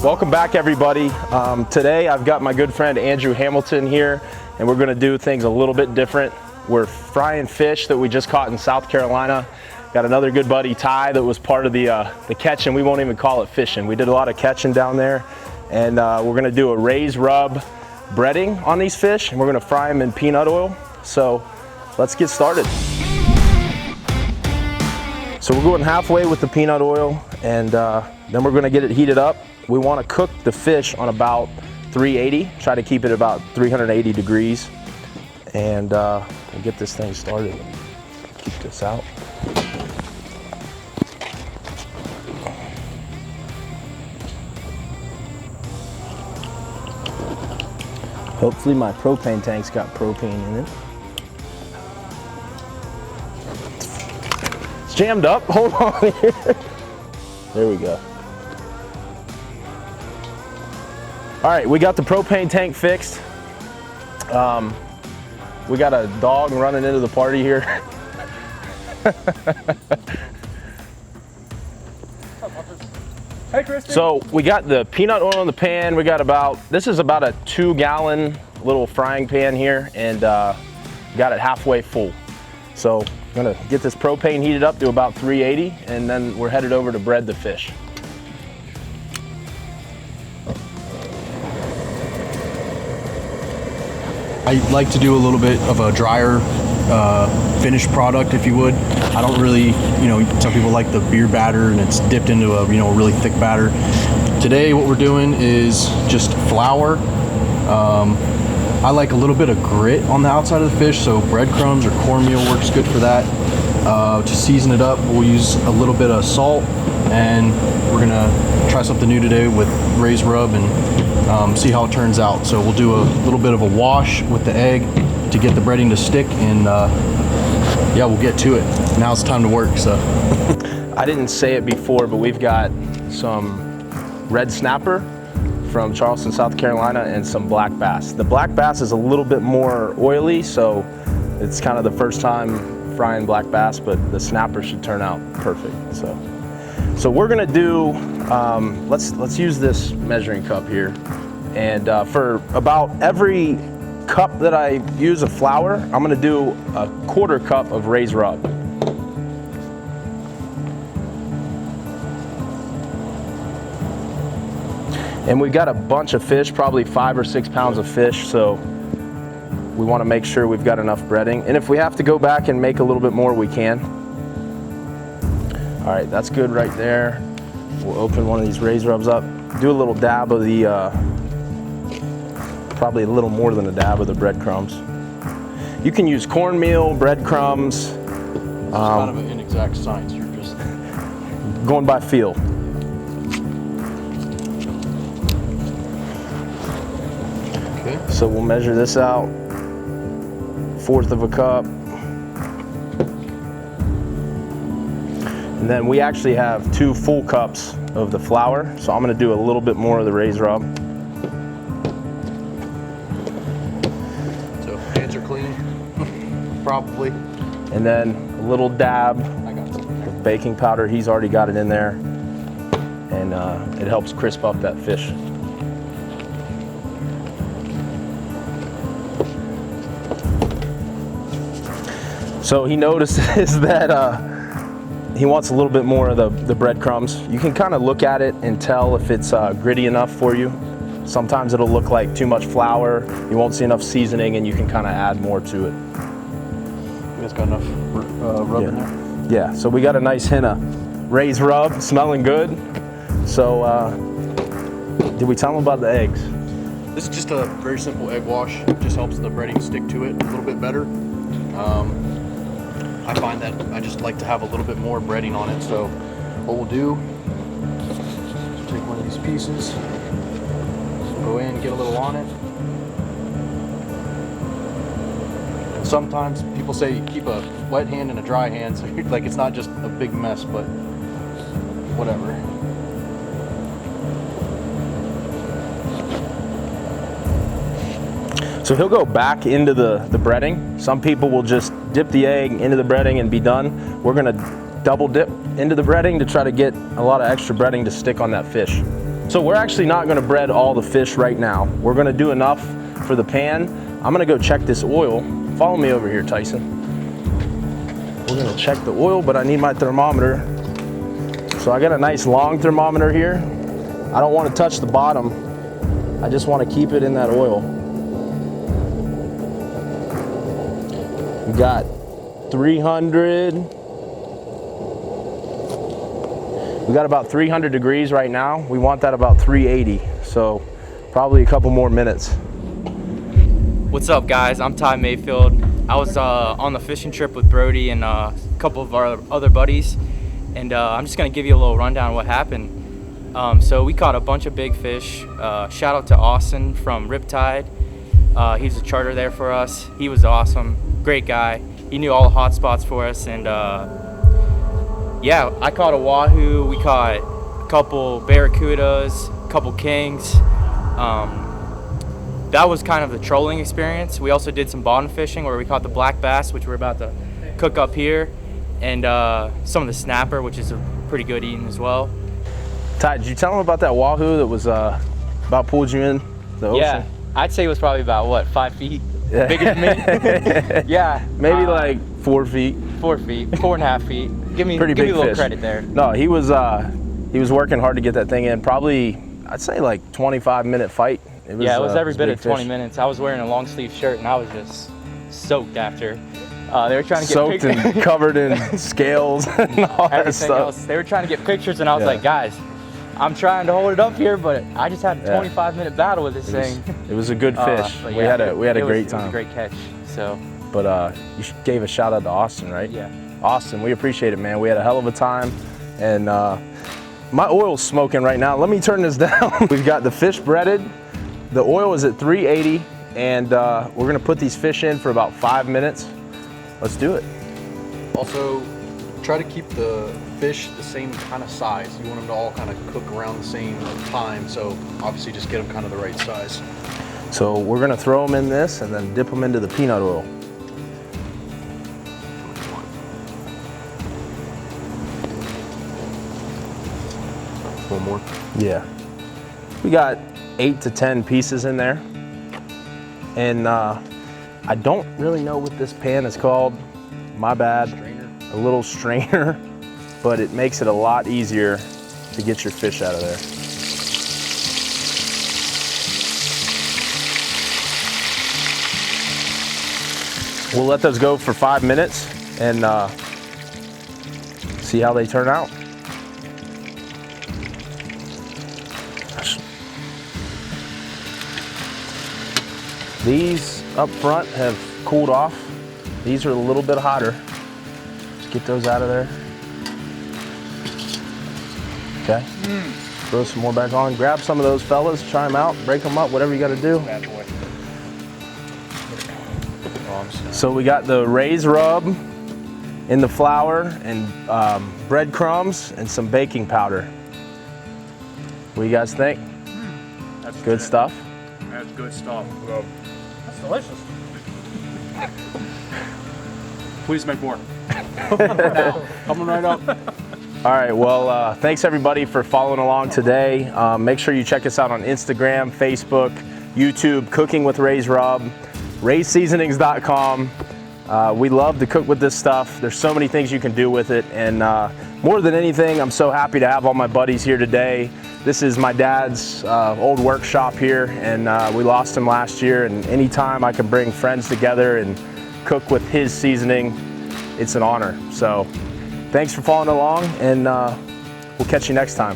Welcome back, everybody. Today I've got my good friend Andrew Hamilton here, and we're going to do things a little bit different. We're frying fish that we just caught in South Carolina. Got another good buddy, Ty, that was part of the catching. We won't even call it fishing. We did a lot of catching down there, and we're going to do a raised rub breading on these fish, and we're going to fry them in peanut oil. So let's get started. So we're going halfway with the peanut oil, and then we're going to get it heated up. We want to cook the fish on about 380, try to keep it about 380 degrees, and we'll get this thing started. Keep this out. Hopefully my propane tank's got propane in it. It's jammed up, hold on here. There we go. All right, we got the propane tank fixed. We got a dog running into the party here. Hey, Kristen. So we got the peanut oil in the pan. We got this is about a 2-gallon little frying pan here, and got it halfway full. So I'm gonna get this propane heated up to about 380, and then we're headed over to bread the fish. I like to do a little bit of a drier finished product, if you would. I don't really, some people like the beer batter and it's dipped into a, really thick batter. Today what we're doing is just flour. I like a little bit of grit on the outside of the fish, so breadcrumbs or cornmeal works good for that. To season it up, we'll use a little bit of salt, and we're gonna try something new today with raised rub and see how it turns out. So we'll do a little bit of a wash with the egg to get the breading to stick, and yeah, we'll get to it. Now it's time to work. So I didn't say it before, but we've got some red snapper from Charleston, South Carolina, and some black bass. The black bass is a little bit more oily, so it's kind of the first time frying black bass, but the snapper should turn out perfect. So we're gonna do, let's use this measuring cup here, and for about every cup that I use of flour, I'm gonna do a 1/4 cup of raised rub. And we've got a bunch of fish, probably 5 or 6 pounds of fish, so we want to make sure we've got enough breading. And if we have to go back and make a little bit more, we can. All right, that's good right there. We'll open one of these raised rubs up. Do a little dab of the, probably a little more than a dab of the breadcrumbs. You can use cornmeal, breadcrumbs. It's kind of an inexact science. You're just going by feel. Okay. So we'll measure this out. 1/4 of a cup. And then we actually have 2 full cups of the flour, so I'm gonna do a little bit more of the raised rub. So hands are clean, probably. And then a little dab I got some. of baking powder. He's already got it in there, and it helps crisp up that fish. So he notices that he wants a little bit more of the breadcrumbs. You can kind of look at it and tell if it's gritty enough for you. Sometimes it'll look like too much flour. You won't see enough seasoning, and you can kind of add more to it. You guys got enough rub in there? Yeah, so we got a nice hint of raised rub, smelling good. So did we tell him about the eggs? This is just a very simple egg wash. It just helps the breading stick to it a little bit better. I find that I just like to have a little bit more breading on it. So what we'll do is take one of these pieces, go in, get a little on it. And sometimes people say keep a wet hand and a dry hand, so like it's not just a big mess, but whatever. So he'll go back into the breading. Some people will just dip the egg into the breading and be done. We're gonna double dip into the breading to try to get a lot of extra breading to stick on that fish. So we're actually not gonna bread all the fish right now. We're gonna do enough for the pan. I'm gonna go check this oil. Follow me over here, Tyson. We're gonna check the oil, but I need my thermometer. So I got a nice long thermometer here. I don't wanna touch the bottom. I just wanna keep it in that oil. We got 300. We got about 300 degrees right now. We want that about 380. So probably a couple more minutes. What's up, guys? I'm Ty Mayfield. I was on the fishing trip with Brody and a couple of our other buddies, and I'm just gonna give you a little rundown of what happened. So we caught a bunch of big fish. Shout out to Austin from Riptide. He's a charter there for us. He was awesome, great guy. He knew all the hot spots for us, and yeah, I caught a wahoo. We caught a couple barracudas, a couple kings. That was kind of the trolling experience. We also did some bottom fishing where we caught the black bass, which we're about to cook up here, and some of the snapper, which is a pretty good eating as well. Ty, did you tell him about that wahoo that was about pulled you in the ocean? Yeah, I'd say it was probably about, what, 5 feet? Yeah. Bigger than me? Yeah. Maybe like 4 feet. 4 feet, 4.5 feet. Give me a little fish. credit there. No, he was working hard to get that thing in. Probably, I'd say like 25-minute fight. It was every bit of 20 minutes. I was wearing a long sleeve shirt and I was just soaked after. They were trying to get soaked and covered in scales and all that stuff. Else. They were trying to get pictures and I was like, guys, I'm trying to hold it up here, but I just had a 25-minute battle with this thing. It was a good fish. Yeah, we had a great time. It was a great catch. So. But you gave a shout out to Austin, right? Yeah. Austin, we appreciate it, man. We had a hell of a time, and my oil's smoking right now. Let me turn this down. We've got the fish breaded. The oil is at 380, and we're gonna put these fish in for about 5 minutes. Let's do it. Also, try to keep the fish the same kind of size. You want them to all kind of cook around the same time, so obviously just get them kind of the right size. So we're gonna throw them in this and then dip them into the peanut oil. One more? Yeah. We got 8 to 10 pieces in there. And I don't really know what this pan is called. My bad. Strainer. A little strainer, but it makes it a lot easier to get your fish out of there. We'll let those go for 5 minutes and see how they turn out. These up front have cooled off. These are a little bit hotter. Let's get those out of there. Okay. Throw some more back on. Grab some of those fellas, try them out, break them up, whatever you gotta do. Bad boy. So we got the raised rub in the flour and breadcrumbs and some baking powder. What do you guys think? That's Good stuff? That's good stuff. That's delicious. Please make more. Coming right up. All right, well, thanks everybody for following along today. Make sure you check us out on Instagram, Facebook, YouTube, Cooking with Ray's Rub, RaySeasonings.com. We love to cook with this stuff. There's so many things you can do with it, and more than anything, I'm so happy to have all my buddies here today. This is my dad's old workshop here, and we lost him last year, and anytime I can bring friends together and cook with his seasoning, it's an honor. So thanks for following along, and we'll catch you next time.